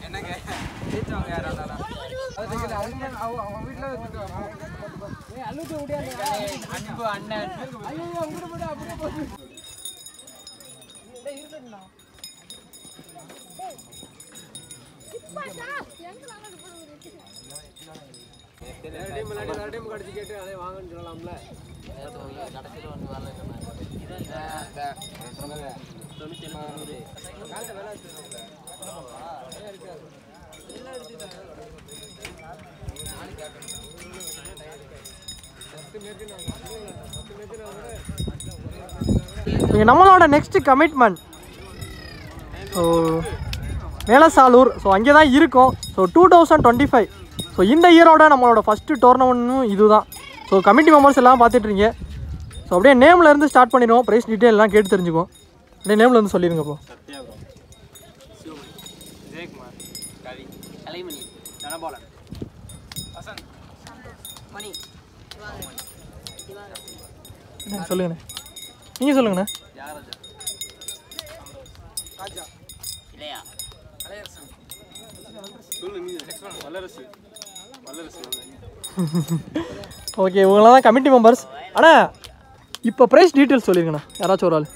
என்னங்க ஜெயிச்சவங்க யாரா இருந்தாலும் அன்பு அண்ணன் கடிச்சு கேட்டு அதே வாங்கன்னு சொல்லலாம்ல கடைசியில் ஒன்று வரல நம்மளோட நெக்ஸ்ட் கமிட்மெண்ட் ஸோ மேலசாலூர். ஸோ அங்கே தான் இருக்கும். ஸோ 2025 ஸோ இந்த இயரோட நம்மளோட ஃபஸ்ட்டு டோர்னமெண்ட்டும் இது தான். ஸோ கமிட்டி மெம்பர்ஸ் எல்லாம் பார்த்துட்ருங்க. ஸோ அப்படியே நேம்லேருந்து ஸ்டார்ட் பண்ணிடுவோம். ப்ரைஸ் டீட்டெயில் எல்லாம் கேட்டு தெரிஞ்சுக்குவோம். அப்படியே நேமில் வந்து சொல்லிடுங்க. இப்போ சொல்லுங்கண்ணே, நீங்கள் சொல்லுங்கண்ணே. ஓகே, இவங்களாம் தான் கமிட்டி மெம்பர்ஸ். ஆனால் இப்போ ப்ரைஸ் டீட்டெயில்ஸ் சொல்லிருங்கண்ணா. யாராச்சும் ஒரு ஆள்.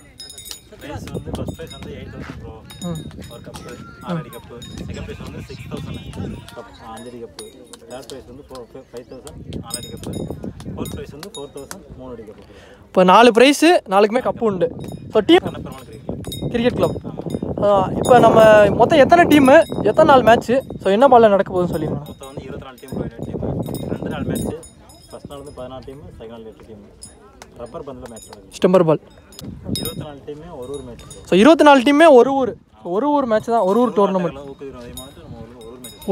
ப்ரைஸ் வந்து ஃபர்ஸ்ட் ப்ரைஸ் வந்து 8000 ப்ரோ, ஒரு கப்பு 6 அடி கப்பு. செகண்ட் ப்ரைஸ் வந்து 6000 கப் 5 அடி கப்பு. தேர்ட் ப்ரைஸ் வந்து 5000 4 அடி கப்பு. ஃபோர்த் ப்ரைஸ் வந்து 4000 3 அடி கப்பு. இப்போ 4 ப்ரைஸு, 4க்குமே கப்பு உண்டு. So team cricket club. இப்போ நம்ம மொத்தம் எத்தனை டீமு, எத்தனை நாள் மேட்ச்சு, ஸோ என்ன பாலில் நடக்க போகுதுன்னு சொல்லிடுங்க. மொத்தம் வந்து 24 டீம் 17 டீம். 2 நாள் மேட்ச்சு. ஃபர்ஸ்ட் நாள் வந்து 14 டீமு, செகண்ட் நாள் 8 டீமு. ரப்பர் பந்தில் மேட்ச் நடக்குது. ஸ்டெம்பர் பால். 24 டீமே ஒரு மேட்ச். ஸோ 24 டீமே ஒரு மேட்ச் தான், ஒரு டோர்னமெண்ட்.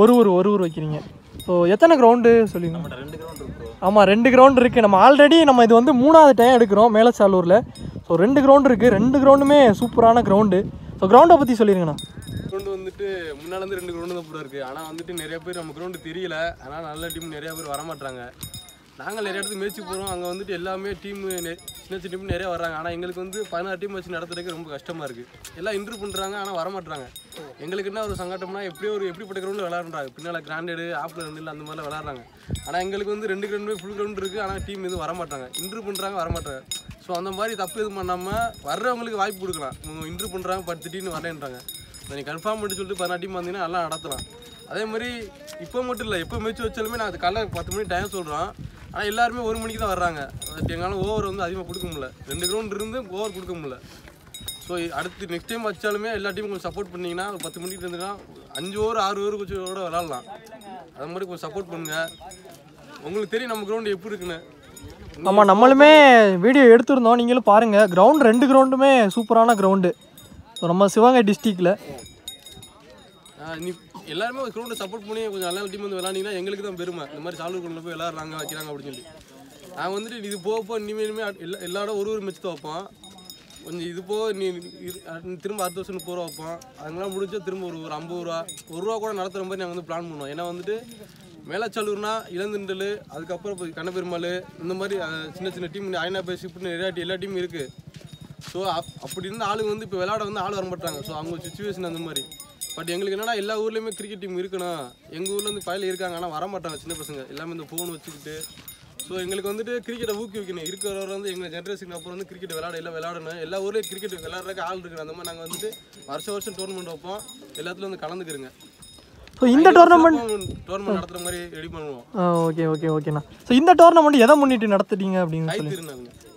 ஒரு ஊர் வைக்கிறீங்க. ஸோ எத்தனை கிரவுண்டு சொல்லிங்க. 2 கிரவுண்ட் இருக்கு. ஆமாம், 2 கிரவுண்ட் இருக்குது. நம்ம ஆல்ரெடி இது வந்து 3வது டைம் எடுக்கிறோம் மேலசாலூரில். ஸோ 2 கிரவுண்டு இருக்குது. 2 கிரவுண்டுமே சூப்பரான கிரவுண்டு. ஸோ கிரவுண்டை பற்றி சொல்லிடுங்கண்ணா. கிரவுண்டு வந்துட்டு முன்னால் வந்து 2 கிரவுண்டு தான் கூட இருக்குது. ஆனால் வந்துட்டு நிறைய பேர் நம்ம கிரவுண்டு தெரியல. அதனால் நல்ல டீம் நிறையா பேர் வரமாட்டாங்க. நாங்கள் நிறைய இடத்துக்கு மேய்ச்சி போகிறோம். அங்கே வந்துட்டு எல்லாமே டீம் சின்ன சின்ன டீம் நிறையா வர்றாங்க. ஆனால் எங்களுக்கு வந்து 16 டீம் வச்சு நடத்துறதுக்கு ரொம்ப கஷ்டமாக இருக்குது. எல்லாம் இன்ட்ரூவ் பண்ணுறாங்க, ஆனால் வரமாட்டாங்க. எங்களுக்கு என்ன ஒரு சங்கட்டம்னா எப்படிப்பட்ட கிரவுண்டு விளாட்றாங்க. பின்னால் கிராண்டடு ஆப்பில் 2 அந்த மாதிரிலாம் விளாட்றாங்க. ஆனால் எங்களுக்கு வந்து 2 கிரவுண்டுமே ஃபுல் கிரவுண்டு இருக்குது. ஆனால் டீம் எதுவும் வரமாட்டாங்க. இன்ட்ரூவ் பண்ணுறாங்க, வரமாட்டாங்க. ஸோ அந்த மாதிரி தப்பு எதுவும் பண்ணாமல் வர்றவங்களுக்கு வாய்ப்பு கொடுக்கலாம். இன்ட்ரூவ் பண்ணுறாங்க, 10 டீம் வரேன்றாங்க. நீ கன்ஃபார்ம் பண்ணி சொல்லிட்டு 16 டீம் வந்தீங்கன்னா நல்லா நடத்தலாம். அதே மாதிரி இப்போ மட்டும் இல்லை, எப்போ மேட்ச் வச்சாலுமே நான் அது காலைல 10 மணி டைம் சொல்கிறோம். ஆனால் எல்லாருமே 1 மணிக்கு தான் வர்றாங்க. எங்களால் ஓவர் வந்து அதிகமாக கொடுக்க முடியல. 2 கிரவுண்ட் இருந்து ஓவர் கொடுக்க முடியல. ஸோ அடுத்து நெக்ஸ்ட் டைம் வச்சாலுமே எல்லா டீமும் கொஞ்சம் சப்போர்ட் பண்ணிங்கன்னா ஒரு 10 மணிக்கு இருந்துன்னா 5 ஓவர் 6 ஓவர் கொஞ்சம் கூட விளாட்லாம். அது மாதிரி கொஞ்சம் சப்போர்ட் பண்ணுங்கள். உங்களுக்கு தெரியும் நம்ம கிரவுண்டு எப்படி இருக்குன்னு. ஆமாம், நம்மளுமே வீடியோ எடுத்துருந்தோம், நீங்களும் பாருங்கள். கிரவுண்ட் 2 கிரவுண்டுமே சூப்பரான கிரவுண்டு. ஸோ நம்ம சிவகங்கை டிஸ்ட்ரிக்டில் நீ எல்லாருமே ஒரு கிரவுண்டை சப்போர்ட் பண்ணி கொஞ்சம் நல்ல டீம் வந்து விளாண்டிங்கன்னா எங்களுக்கு தான் பெருமை. இந்த மாதிரி சாலூர் கிரவுண்டில் போய் விளாட்றாங்க வைக்கிறாங்க அப்படின்னு சொல்லி. நாங்கள் வந்துட்டு இது போகப்போ இனிமேலுமே எல்லாரோட ஒரு மேட்ச் தான் வைப்போம். கொஞ்சம் இது போக நீ திரும்ப அடுத்த வருஷம் போகிற வைப்போம். அதெல்லாம் முடிஞ்சால் திரும்ப ஒரு 50 ரூபா 1 ரூபா கூட நடத்துகிற மாதிரி நாங்கள் வந்து பிளான் பண்ணுவோம். ஏன்னா வந்துட்டு மேலச்சாலூர்னா இளந்திண்டல், அதுக்கப்புறம் இப்போ கண்ணபெருமாள், இந்த மாதிரி சின்ன சின்ன டீம் ஐநா பேசிப்னு எல்லா டீமும் இருக்குது. ஸோ அப்படி இருந்த ஆளுங்க வந்து இப்போ விளாட வந்து ஆள் வர மாட்டாங்க. ஸோ அவங்க சுச்சுவேஷன் அந்த மாதிரி. பட் எங்களுக்கு என்னன்னா எல்லா ஊர்லேயுமே கிரிக்கெட் டீம் இருக்கணும். எங்கள் ஊரில் வந்து பயில இருக்காங்க, ஆனால் வரமாட்டாங்க சின்ன பசங்க எல்லாமே இந்த ஃபோன் வச்சுக்கிட்டு. ஸோ எங்களுக்கு வந்துட்டு கிரிக்கெட்டை ஊக்குவிக்கணும். இருக்கிறவர் வந்து எங்கள் ஜென்ரேஷனுக்கு அப்புறம் வந்து கிரிக்கெட் விளாடணும். எல்லா ஊர்லேயும் கிரிக்கெட் விளாட்றதுக்கு ஆள் இருக்குது. அந்த மாதிரி நாங்கள் வந்துட்டு வருஷம் டோர்னமெண்ட் வைப்போம். எல்லாத்துலையும் வந்து கலந்துக்கிறோங்க. ஸோ இந்த டோர்னமெண்ட் நடத்துகிற மாதிரி ரெடி பண்ணுவோம். ஓகேண்ணா. ஸோ இந்த டோர்னமெண்ட் எதை முன்னிட்டு நடத்துட்டீங்க அப்படின்னு சொல்லி.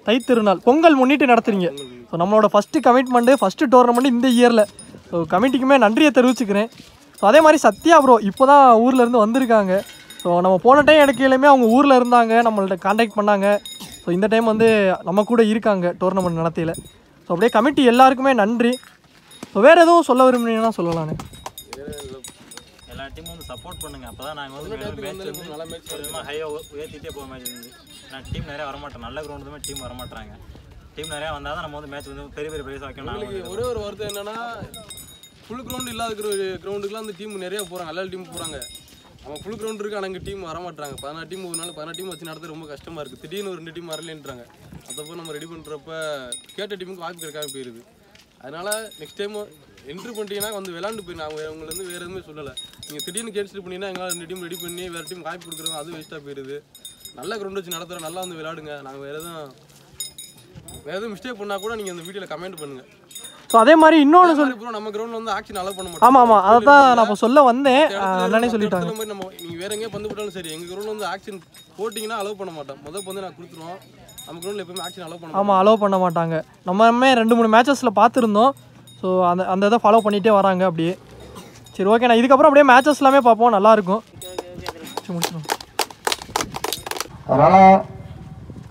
தைத்திருநாள் பொங்கல் முன்னிட்டு நடத்துறீங்க. ஸோ நம்மளோட ஃபஸ்ட்டு கமிட்மெண்ட்டு, ஃபஸ்ட்டு டோர்னமெண்ட் இந்த இயரில். ஸோ கமிட்டிக்குமே நன்றியை தெரிவிச்சுக்கிறேன். ஸோ அதே மாதிரி சத்யா ப்ரோ இப்போ தான் ஊர்லேருந்து வந்திருக்காங்க. ஸோ நம்ம போன டைம் எடுக்கையிலுமே அவங்க ஊரில் இருந்தாங்க, நம்மள்ட்ட கான்டாக்ட் பண்ணாங்க. ஸோ இந்த டைம் வந்து நம்ம கூட இருக்காங்க டோர்னமெண்ட் நடத்தையில். ஸோ அப்படியே கமிட்டி எல்லாருக்குமே நன்றி. ஸோ வேறு எதுவும் சொல்ல விரும்புனீங்கன்னா சொல்லலான்னு. எல்லா டீமும் வந்து சப்போர்ட் பண்ணுங்க. அப்போ தான் நாங்கள் வந்து மேட்ச் ஹையாக உயர்த்திட்டே போக மேட்ச் வந்து. நான் டீம் நிறையா வரமாட்டோம். நல்ல கிரவுண்டுமே டீம் வரமாட்டாங்க. டீம் நிறையா வந்தால் தான் நம்ம வந்து மேட்ச் வந்து பெரிய ப்ரைஸ் வைக்கணும். ஒரே ஒரு வார்த்தை என்னன்னா, ஃபுல் கிரவுண்டு இல்லாத கிரவுண்டுக்குலாம் அந்த டீம் நிறையா போகிறாங்க. எல்லா டீம் போகிறாங்க. அவன் ஃபுல் கிரவுண்ட் இருக்குது, ஆனால் எங்கள் டீம் வரமாட்டாங்க. 14 டீம் ஒரு நாள் 14 டீம் வச்சு நடத்த ரொம்ப கஷ்டமாக இருக்குது. திடீர்னு ஒரு 2 டீம் வரலேன்றாங்க. அப்போ நம்ம ரெடி பண்ணுறப்ப கேட்ட டீமுக்கு வாய்ப்பு கிடைக்காம போயிடுது. அதனால் நெக்ஸ்ட் டைம் என்ட்ரி பண்ணிட்டீங்கன்னா வந்து விளாண்டு போய் நான் உங்களை வந்து வேறு எதுவுமே சொல்லலை. நீங்கள் திடீர்னு கேன்சல் பண்ணிங்கன்னா எங்களால் 2 டீம் ரெடி பண்ணி வேறு டீம் வாய்ப்பு கொடுக்குறோம், அது வேஸ்ட்டாக போயிடுது. நல்ல கிரவுண்ட் வச்சு நடத்துகிறோம், நல்லா வந்து விளாடுங்க. நாங்கள் வேறு எதுவும் மிஸ்டேக் பண்ணால் கூட நீங்கள் அந்த வீடியோவில் கமெண்ட் பண்ணுங்கள். ஸோ அதே மாதிரி இன்னொன்று ப்ரோ நம்ம கிரவுண்டில் வந்து ஆக்ஷன் அலோவ் பண்ண மாட்டோம். ஆமாம் அதை தான் நான் இப்போ சொல்ல வந்தேன். அண்ணனே சொல்லிட்டாங்க. மாதிரி நம்ம நீங்கள் வேற எங்கேயும் பந்து போட்டாலும் சரி, எங்கள் கிரவுண்டில் வந்து ஆக்ஷன் போட்டிங்கன்னா அலோவ் பண்ண மாட்டோம். முதல் வந்து நான் கொடுத்துருவோம். நம்ம கிரவுண்டில் எப்பவுமே ஆக்ஷன் அலோவ் பண்ண ஆமாம் அலோவ் பண்ண மாட்டாங்க. நம்ம 2-3 மேட்சஸில் பார்த்துருந்தோம். ஸோ அந்த இதை ஃபாலோ பண்ணிகிட்டே வராங்க அப்படியே. சரி ஓகே, நான் இதுக்கப்புறம் அப்படியே மேட்சஸ் எல்லாமே பார்ப்போம், நல்லாயிருக்கும். சரி முடிச்சிடும். அதனால்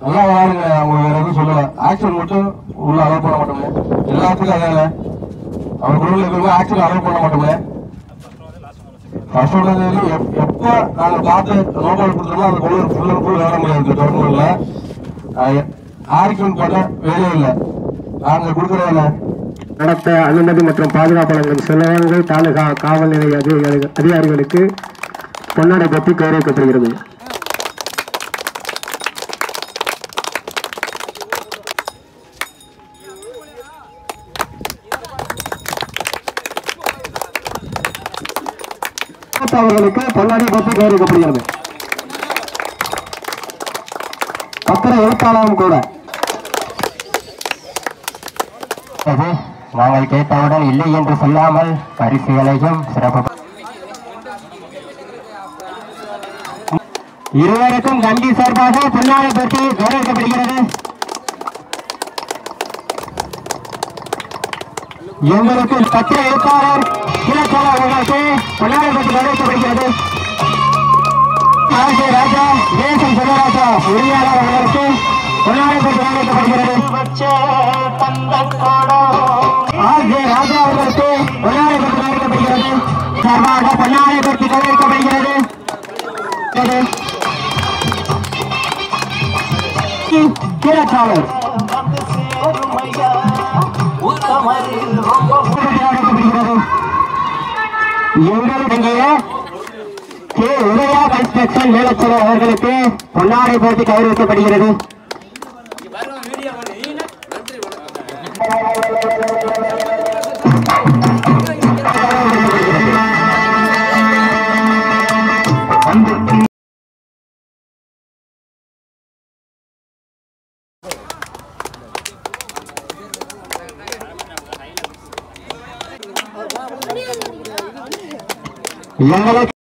நல்லா விளாடுங்க. அவங்க வேறு எதுவும் சொல்லலை, ஆக்ஷன் மட்டும் உள்ள அலோவ் பண்ண மாட்டோமே. எல்லாத்துக்கும் அதாங்க அவங்க குழுவில் எப்பவுமே ஆக்ஷன் அலோவ் பண்ண மாட்டோமே. ஃபர்ஸ்ட் ஒன்று எப்போ நாங்கள் பார்த்து நோபால் கொடுத்தோமோ அந்த குழு ஃபுல் அண்ட் ஃபுல் விளாட முடியாது. டோர்னமெண்ட்டில் ஆர்கியூமெண்ட் பண்ண வேலையே இல்லை, நாங்கள் கொடுக்குறதில்ல. நடத்த அனுமதி மற்றும் பாதுகாப்பு வழங்கும் சிவகங்கை தாலுகா காவல் நிலைய அதிகாரிகளுக்கு பொன்னாடை பற்றி கௌரவிக்கப்படுகிறது. அவர்களுக்கு பொன்னாடை பற்றி கௌரவிக்கப்படுகிறது. பத்திர எழுத்தாளரும் கூட. நாங்கள் கேட்டவுடன் இல்லை என்று சொல்லாமல் பரிசுகளையும் சிறப்பு இருவருக்கும் கண்டி சார்பாக பொன்னாடை பற்றி கௌரவிக்கப்படுகிறது. எங்களுக்கு பத்திர எழுத்தாளர் அவர்களுக்கு பொன்னாடை பற்றி கௌரவிக்கப்படுகிறது. ராஜா தேசம் செல்வராஜா உரிமையாளர் அவர்களுக்கு பொன்னாடை பற்றி கௌரவிக்கப்படுகிறது. ராஜா அவர்களுக்கு பொன்னாடை பற்றி கௌரவிக்கப்படுகிறது. சார்பாக பொன்னாடை பற்றி கௌரவிக்கப்படுகிறது. கீழச்சாளர் எங்களுடைய உதயா கன்ஸ்ட்ரக்ஷன் மேலச்சலர் அவர்களுக்கு பொன்னாடை போட்டி கௌரவிக்கப்படுகிறது. எங்களுக்கு